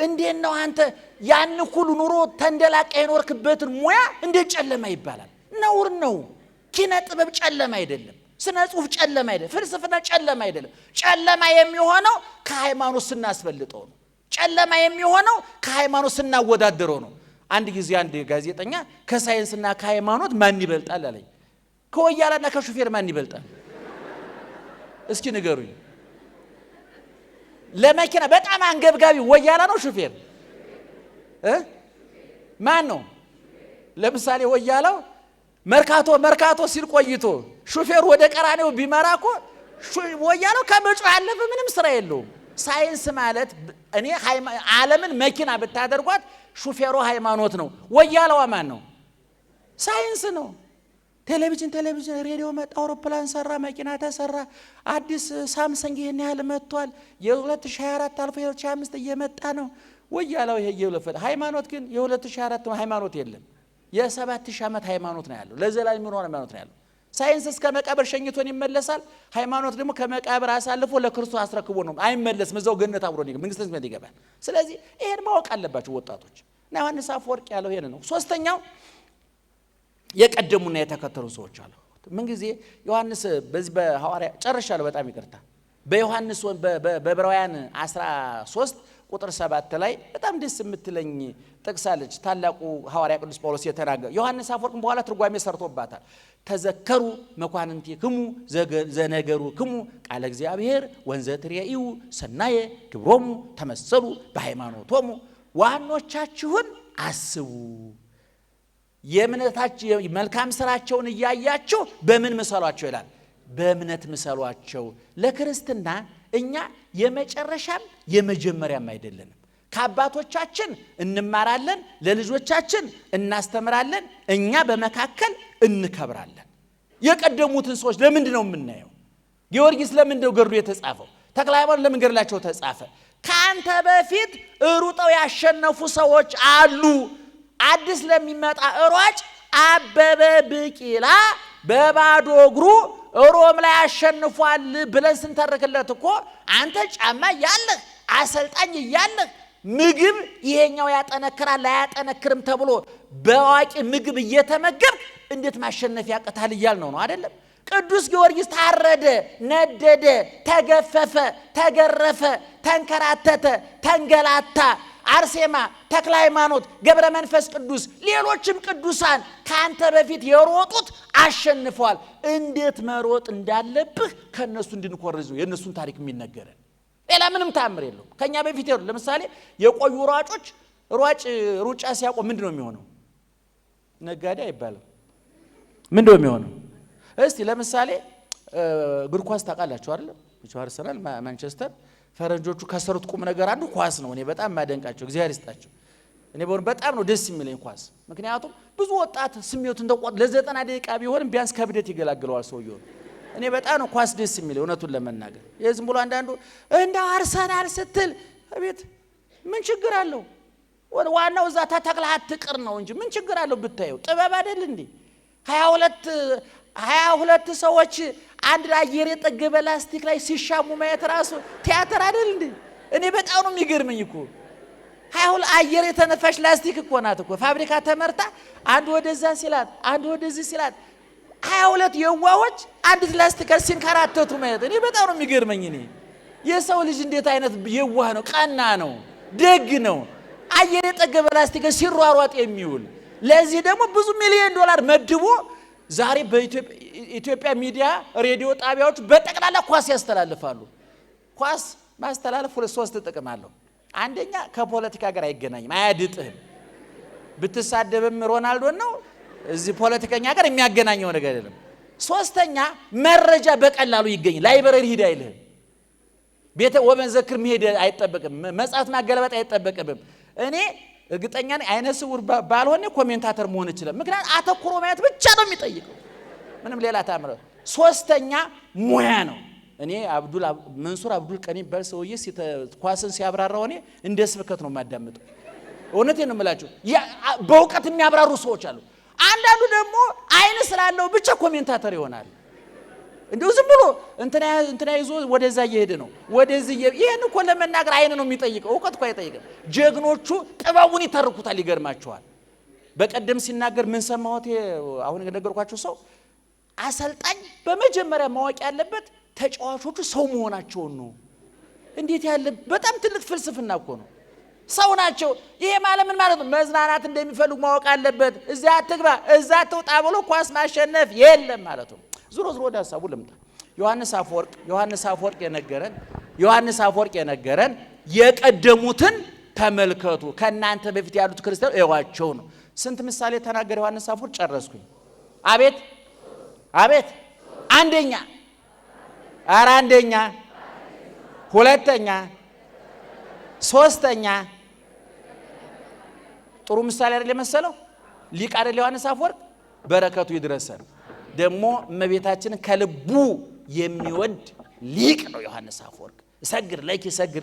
እንዴት ነው አንተ ያን ሁሉ ኑሮ ተንደላቀ የኖርክበትን ሙያ እንዴት ጨለማ ይባላል? ነውር ነው። ኪነ ጥበብ ጨለማ አይደለም፣ ስነ ጽሁፍ ጨለማ አይደለም፣ ፍልስፍና ጨለማ አይደለም። ጨለማ የሚሆነው ከሃይማኖት ስናስፈልጠው ነው። ጨለማ የሚሆነው ከሃይማኖት ስናወዳደረው ነው። አንድ ጊዜ አንድ ጋዜጠኛ ከሳይንስና ከሃይማኖት ማን ይበልጣል አለኝ። ከወያላና ከሹፌር ማን ይበልጣል? እስኪ ንገሩኝ። ለመኪና በጣም አንገብጋቢ ወያላ ነው ሹፌር? ማን ነው? ለምሳሌ ወያላው መርካቶ ሲል ቆይቶ ሹፌሩ ወደ ቀራኔው ቢመራ እኮ ወያላው ከመጮህ ያለፈ ምንም ስራ የለውም። ሳይንስ ማለት እኔ ዓለምን መኪና ብታደርጓት ሹፌሩ ሃይማኖት ነው። ወያላው ማን ነው? ሳይንስ ነው። ቴሌቪዥን ሬዲዮ መጣ፣ አውሮፕላን ሰራ፣ መኪና ተሰራ፣ አዲስ ሳምሰንግ ይሄን ያህል መጥቷል። የ2024 አልፎ የ2025 እየመጣ ነው። ወያላው ይሄ ይለፈት። ሃይማኖት ግን የ2024 ሃይማኖት የለም። የ7000 ዓመት ሃይማኖት ነው ያለው። ለዘላለም የሚኖር ሃይማኖት ነው ያለው። ሳይንስ እስከ መቃብር ሸኝቶን ይመለሳል። ሃይማኖት ደግሞ ከመቃብር አሳልፎ ለክርስቶስ አስረክቦ ነው አይመለስም። እዛው ገነት አብሮ ነው መንግስተ ሰማያት ይገባል። ስለዚህ ይሄን ማወቅ አለባቸው ወጣቶች። እና ዮሐንስ አፈወርቅ ያለው ይሄን ነው። ሶስተኛው የቀደሙና የተከተሉ ሰዎች አሉ። ምን ጊዜ ዮሐንስ በዚህ በሐዋርያ ጨርሻለሁ፣ በጣም ይቅርታ። በዮሐንስ በዕብራውያን 13 ቁጥር 7 ላይ በጣም ደስ የምትለኝ ጥቅሳለች። ታላቁ ሐዋርያ ቅዱስ ጳውሎስ የተናገረው ዮሐንስ አፈወርቅ በኋላ ትርጓሜ ሰርቶባታል። ተዘከሩ መኳንንቲክሙ ዘነገሩክሙ ቃለ እግዚአብሔር ወንዘ ትሬኢው ሰናየ ግብሮሙ ተመሰሉ በሃይማኖቶሙ። ዋኖቻችሁን አስቡ፣ የእምነታቸው መልካም ስራቸውን እያያችሁ በምን ምሰሏቸው ይላል? በእምነት ምሰሏቸው። ለክርስትና እኛ የመጨረሻም የመጀመሪያም አይደለንም። ከአባቶቻችን እንማራለን፣ ለልጆቻችን እናስተምራለን፣ እኛ በመካከል እንከብራለን። የቀደሙትን ሰዎች ለምንድን ነው የምናየው? ጊዮርጊስ ለምንድን ነው ገድሉ የተጻፈው? ተክለ ሃይማኖት ለምን ገድላቸው ተጻፈ? ከአንተ በፊት ሩጠው ያሸነፉ ሰዎች አሉ። አዲስ ለሚመጣ ሯጭ አበበ ቢቂላ በባዶ እግሩ ሮም ላይ አሸንፏል ብለን ስንተርክለት እኮ አንተ ጫማ ያለህ አሰልጣኝ ያለህ ምግብ ይሄኛው ያጠነክራል አያጠነክርም ተብሎ በአዋቂ ምግብ እየተመገብ እንዴት ማሸነፍ ያቀታል እያል ነው አይደለም? ቅዱስ ጊዮርጊስ ታረደ፣ ነደደ፣ ተገፈፈ፣ ተገረፈ፣ ተንከራተተ፣ ተንገላታ። አርሴማ፣ ተክለ ሃይማኖት፣ ገብረ መንፈስ ቅዱስ፣ ሌሎችም ቅዱሳን ካንተ በፊት የሮጡት አሸንፈዋል። እንዴት መሮጥ እንዳለብህ ከነሱ እንድንኮርዝ ነው የነሱን ታሪክ የሚነገረን። ሌላ ምንም ታምር የለውም። ከኛ በፊት ይሩ ለምሳሌ የቆዩ ሯጮች ሩጫ ሲያቆም ምንድነው የሚሆነው? ነጋዴ አይባልም። ምንድነው የሚሆነው? እስቲ ለምሳሌ እግር ኳስ ታውቃላችሁ አይደል? አርሰናል፣ ማንቸስተር ፈረንጆቹ ከሰሩት ቁም ነገር አንዱ ኳስ ነው። እኔ በጣም ማደንቃቸው እግዚአብሔር ይስጣቸው። እኔ በጣም ነው ደስ የሚለኝ ኳስ። ምክንያቱም ብዙ ወጣት ስሜቱን ተቆጥ ለ90 ደቂቃ ቢሆንም ቢያንስ ከብደት ይገላግለዋል ሰውየው። እኔ በጣም ነው ኳስ ደስ የሚለኝ እውነቱን ለመናገር። የዝም ብሎ አንዳንዱ እንደ አርሰናል ስትል አቤት ምን ችግር አለው? ዋናው እዛ ተተክለህ አትቅር ነው እንጂ ምን ችግር አለው ብታየው? ጥበብ አይደል እንዴ? 22 ሰዎች አንድ አየር የጠገበ ላስቲክ ላይ ሲሻሙ ማየት ራሱ ቲያትር አይደል እንዴ? እኔ በጣም ነው የሚገርመኝ እኮ 22 አየር የተነፋሽ ላስቲክ እኮ ናት እኮ ፋብሪካ ተመርታ አንድ ወደዛ ሲላት አንድ ወደዚህ ሲላት 22 የዋዎች አንድ ላስቲክ ሲንከራተቱ ማየት እኔ በጣም ነው የሚገርመኝ። እኔ የሰው ልጅ እንዴት አይነት የዋህ ነው፣ ቀና ነው፣ ደግ ነው። አየር የጠገበ ላስቲክ ሲሯሯጥ የሚውል ለዚህ ደግሞ ብዙ ሚሊዮን ዶላር መድቦ ዛሬ በኢትዮጵያ ሚዲያ ሬዲዮ ጣቢያዎች በጠቅላላ ኳስ ያስተላልፋሉ። ኳስ ማስተላለፍ ሶስት ጥቅም አለው። አንደኛ ከፖለቲካ ጋር አይገናኝም፣ አያድጥህም። ብትሳደብም ሮናልዶ ነው እዚህ ፖለቲከኛ ጋር የሚያገናኘው ነገር አይደለም። ሶስተኛ መረጃ በቀላሉ ይገኝ። ላይብረሪ ሂድ አይልህም። ቤተ ወመንዘክር መሄድ አይጠበቅም። መጽሐፍ ማገለበጥ አይጠበቅም። እኔ እርግጠኛ ነኝ አይነ ስውር ባልሆነ ኮሜንታተር መሆን ይችላል። ምክንያቱም አተኩሮ ማየት ብቻ ነው የሚጠይቀው፣ ምንም ሌላ ታምረ። ሶስተኛ ሙያ ነው። እኔ መንሱር አብዱል ቀኒ ባል ሰውዬ ኳስን ሲያብራራው እኔ እንደ ስብከት ነው የማዳምጠው። እውነቴን ነው የምላችሁ። በእውቀት የሚያብራሩ ሰዎች አሉ። አንዳንዱ ደግሞ አይን ስላለው ብቻ ኮሜንታተር ይሆናል። እንደው ዝም ብሎ እንትና ይዞ ወደዛ እየሄደ ነው ወደዚህ። ይሄን እኮ ለመናገር አይን ነው የሚጠይቀው፣ እውቀት እኮ አይጠይቅም። ጀግኖቹ ጥበቡን ይተርኩታል፣ ይገርማቸዋል። በቀደም ሲናገር ምን ሰማሁት? አሁን የነገርኳችሁ ሰው አሰልጣኝ በመጀመሪያ ማወቅ ያለበት ተጫዋቾቹ ሰው መሆናቸውን ነው። እንዴት ያለ በጣም ትልቅ ፍልስፍና እኮ ነው። ሰው ናቸው። ይሄ ማለት ምን ማለት ነው? መዝናናት እንደሚፈልጉ ማወቅ አለበት። እዛ አትግባ እዛ አትውጣ ብሎ ኳስ ማሸነፍ የለም ማለት ነው። ዙሮ ወደ ሐሳቡ ልምጣ። ዮሐንስ አፈወርቅ የነገረን የቀደሙትን ተመልከቱ፣ ከናንተ በፊት ያሉት ክርስቲያኖች እዩዋቸው ነው። ስንት ምሳሌ ተናገረ ዮሐንስ አፈወርቅ? ጨረስኩኝ። አቤት አንደኛ፣ ሁለተኛ፣ ሶስተኛ። ጥሩ ምሳሌ አይደል የመሰለው? ሊቅ አይደል ዮሐንስ አፈወርቅ? በረከቱ ይድረሰን። ደግሞ እመቤታችንን ከልቡ የሚወድ ሊቅ ነው ዮሐንስ አፈወርቅ። ሰግር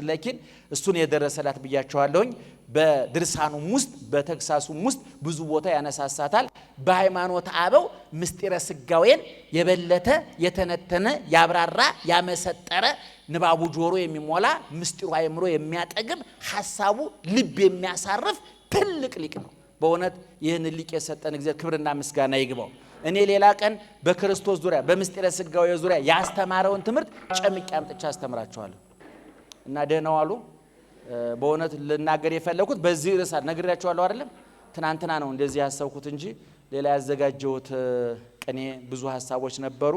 ለኪን እሱን የደረሰላት ብያቸዋለሁኝ። በድርሳኑም ውስጥ በተግሳሱም ውስጥ ብዙ ቦታ ያነሳሳታል። በሃይማኖት አበው ምስጢረ ስጋዌን የበለተ የተነተነ ያብራራ ያመሰጠረ ንባቡ ጆሮ የሚሞላ ምስጢሩ አእምሮ የሚያጠግብ ሐሳቡ ልብ የሚያሳርፍ ትልቅ ሊቅ ነው። በእውነት ይህን ሊቅ የሰጠን እግዚአብሔር ክብርና ምስጋና ይግባው። እኔ ሌላ ቀን በክርስቶስ ዙሪያ በምስጢረ ስጋዌ ዙሪያ ያስተማረውን ትምህርት ጨምቄ አምጥቼ አስተምራቸዋለሁ እና ደህና ዋሉ። በእውነት ልናገር የፈለኩት በዚህ ርዕስ ነግሬያቸዋለሁ አይደለም? ትናንትና ነው እንደዚህ ያሰብኩት እንጂ ሌላ ያዘጋጀሁት ቅኔ ብዙ ሐሳቦች ነበሩ።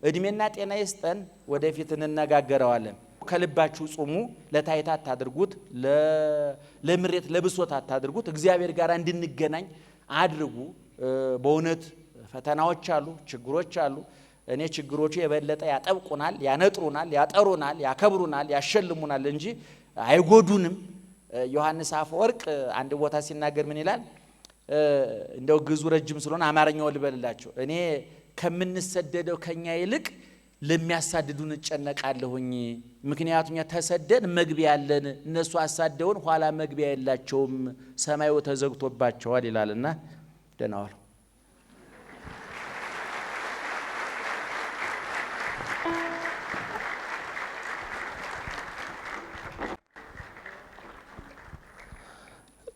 እድሜና ጤና ይስጠን፣ ወደፊት እንነጋገረዋለን። ከልባችሁ ጹሙ፣ ለታይታ አታድርጉት፣ ለምሬት ለብሶት አታድርጉት። እግዚአብሔር ጋር እንድንገናኝ አድርጉ። በእውነት ፈተናዎች አሉ፣ ችግሮች አሉ። እኔ ችግሮቹ የበለጠ ያጠብቁናል፣ ያነጥሩናል፣ ያጠሩናል፣ ያከብሩናል፣ ያሸልሙናል እንጂ አይጎዱንም። ዮሐንስ አፈወርቅ አንድ ቦታ ሲናገር ምን ይላል? እንደው ግዙ ረጅም ስለሆነ አማርኛው ልበልላችሁ። እኔ ከምንሰደደው ከኛ ይልቅ ለሚያሳድዱን እጨነቃለሁኝ። ምክንያቱም ተሰደን መግቢያ ያለን፣ እነሱ አሳደውን ኋላ መግቢያ የላቸውም፣ ሰማዩ ተዘግቶባቸዋል ይላልና ደህና ዋሉ።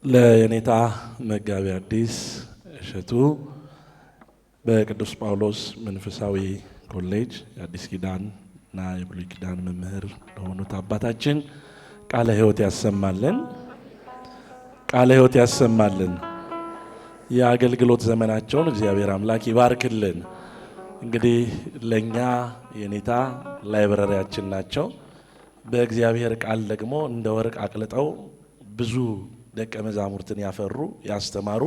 ለየኔታ መጋቢ አዲስ እሸቱ በቅዱስ ጳውሎስ መንፈሳዊ ኮሌጅ የአዲስ ኪዳንና የብሉይ ኪዳን መምህር ለሆኑት አባታችን ቃለ ሕይወት ያሰማልን፣ ቃለ ሕይወት ያሰማልን። የአገልግሎት ዘመናቸውን እግዚአብሔር አምላክ ይባርክልን። እንግዲህ ለኛ የኔታ ላይብረሪያችን ናቸው። በእግዚአብሔር ቃል ደግሞ እንደ ወርቅ አቅልጠው ብዙ ደቀ መዛሙርትን ያፈሩ ያስተማሩ፣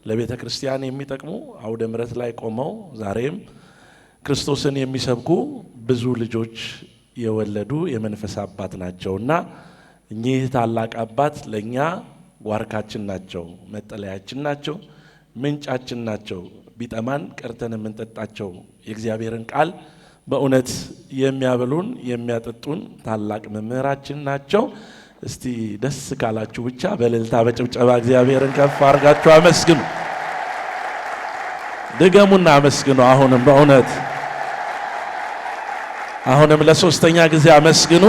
ለቤተ ክርስቲያን የሚጠቅሙ አውደ ምሕረት ላይ ቆመው ዛሬም ክርስቶስን የሚሰብኩ ብዙ ልጆች የወለዱ የመንፈስ አባት ናቸውና እኚህ ታላቅ አባት ለኛ ዋርካችን ናቸው፣ መጠለያችን ናቸው፣ ምንጫችን ናቸው። ቢጠማን ቀርተን የምንጠጣቸው የእግዚአብሔርን ቃል በእውነት የሚያበሉን የሚያጠጡን ታላቅ መምህራችን ናቸው። እስቲ ደስ ካላችሁ ብቻ በእልልታ በጭብጨባ እግዚአብሔርን ከፍ አድርጋችሁ አመስግኑ። ድገሙና አመስግኑ። አሁንም በእውነት አሁንም ለሶስተኛ ጊዜ አመስግኑ።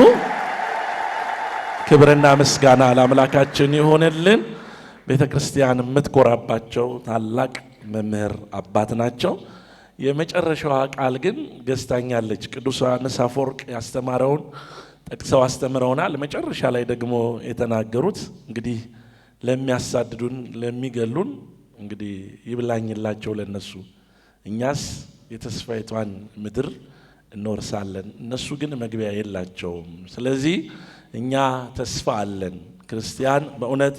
ክብርና ምስጋና ለአምላካችን ይሆንልን። ቤተ ክርስቲያን የምትኮራባቸው ታላቅ መምህር አባት ናቸው። የመጨረሻዋ ቃል ግን ገዝታኛለች። ቅዱስ ዮሐንስ አፈወርቅ ያስተማረውን ጠቅሰው አስተምረውናል። መጨረሻ ላይ ደግሞ የተናገሩት እንግዲህ ለሚያሳድዱን ለሚገሉን እንግዲህ ይብላኝላቸው ለነሱ፣ እኛስ የተስፋይቷን ምድር እንወርሳለን፣ እነሱ ግን መግቢያ የላቸውም። ስለዚህ እኛ ተስፋ አለን። ክርስቲያን በእውነት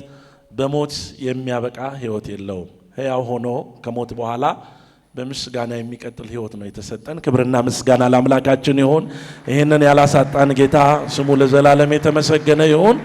በሞት የሚያበቃ ሕይወት የለውም። ሕያው ሆኖ ከሞት በኋላ በምስጋና የሚቀጥል ሕይወት ነው የተሰጠን። ክብርና ምስጋና ለአምላካችን ይሁን። ይህንን ያላሳጣን ጌታ ስሙ ለዘላለም የተመሰገነ ይሁን።